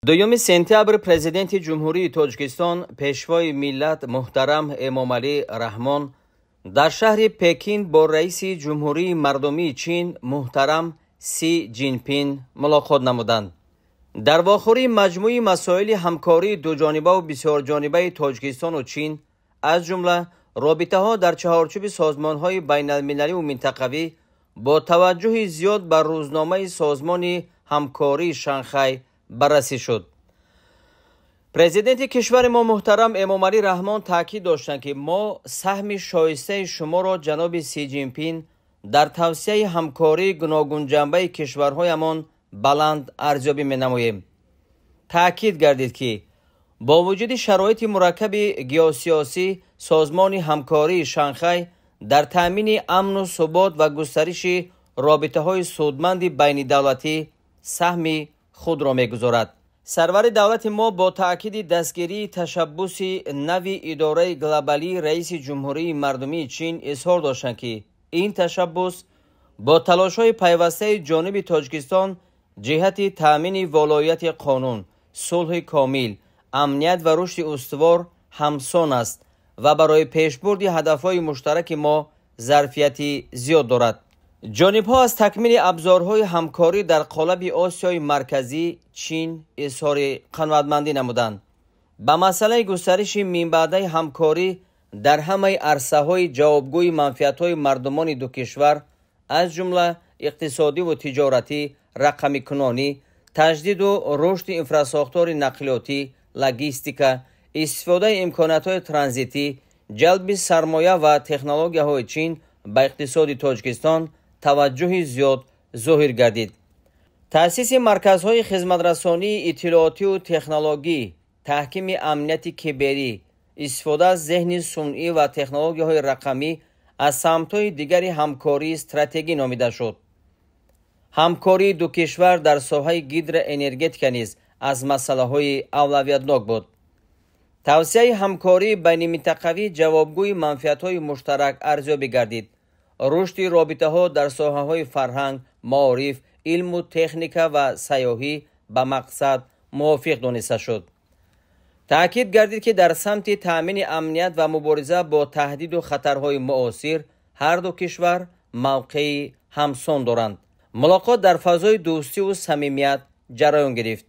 دوم سپتامبر پرزیدنت جمهوری تاجیکستان پیشوای ملت محترم امامعلی رحمان در شهر پکین با رئیس جمهوری مردمی چین محترم سی جینپین ملاقات نمودند. در واخوری مجموعه مسائل همکاری دوجانبه و بسیار جانبه تاجیکستان و چین از جمله رابطه ها در چهارچوب سازمان های بین المللی و منطقوی با توجه زیاد بر روزنامه سازمان همکاری شانگهای بررسی شد. پرزیدنت کشور ما محترم امامعلی رحمان تاکید داشتند که ما سهم شایسته شما را جناب سی جینپین در توسعه همکاری گوناگون جنبه کشورهایمان بلند ارزیابی می‌نماییم. تاکید گردید که با وجود شرایط مرکب گیوسیاسی سازمان همکاری شانگهای در تامین امن و ثبات و گسترش رابطه‌های سودمند بین دولتی سهم خود را می‌گذارد. سرور دولت ما با تأکید دستگیری تشبث نوی اداره گلوبالی رئیس جمهوری مردمی چین اظهار داشتند که این تشبث با تلاش‌های پیوسته جانب تاجیکستان جهت تأمین ولایت قانون، صلح کامل، امنیت و رشد استوار همسان است و برای پیشبرد هدف‌های مشترک ما ظرفیت زیاد دارد. جانب‌ها از تکمیل ابزارهای همکاری در قالب آسیای مرکزی چین اظهار قناعتمندی نمودند. به مسئله گسترش منبع همکاری در همه عرصه‌های جوابگوی منفعت‌های مردمان دو کشور از جمله اقتصادی و تجارتی، رقمی کنانی، تجدید و رشد انفراساختار نقلیاتی، لوجستیک، استفاده امکانات‌های ترانزیتی، جلب سرمایه و تکنولوژی‌های چین به اقتصاد تاجیکستان توجه زیاد ظاهر گردید. تأسیس مرکزهای خدمترسانی اطلاعاتی و تکنولوژی، تحکیم امنیت کیبری، استفاده از ذهن صنعی و تکنولوژی‌های رقمی از سمت‌های دیگر همکاری استراتژی نامیده شد. همکاری دو کشور در ساحه گیدر انرژتیک نیز از مسائل اولویتناک بود. توسعه همکاری بین منطقوی جوابگوی منفعت‌های مشترک ارزیابی گردید. رشد رابطه‌ها در ساحه‌های فرهنگ، معارف، علم و تکنیک و سیاحی به مقصد موافق دانسته شد. تأکید گردید که در سمت تأمین امنیت و مبارزه با تهدید و خطرهای معاصر هر دو کشور موقع همسان دارند. ملاقات در فضای دوستی و صمیمیت جریان گرفت.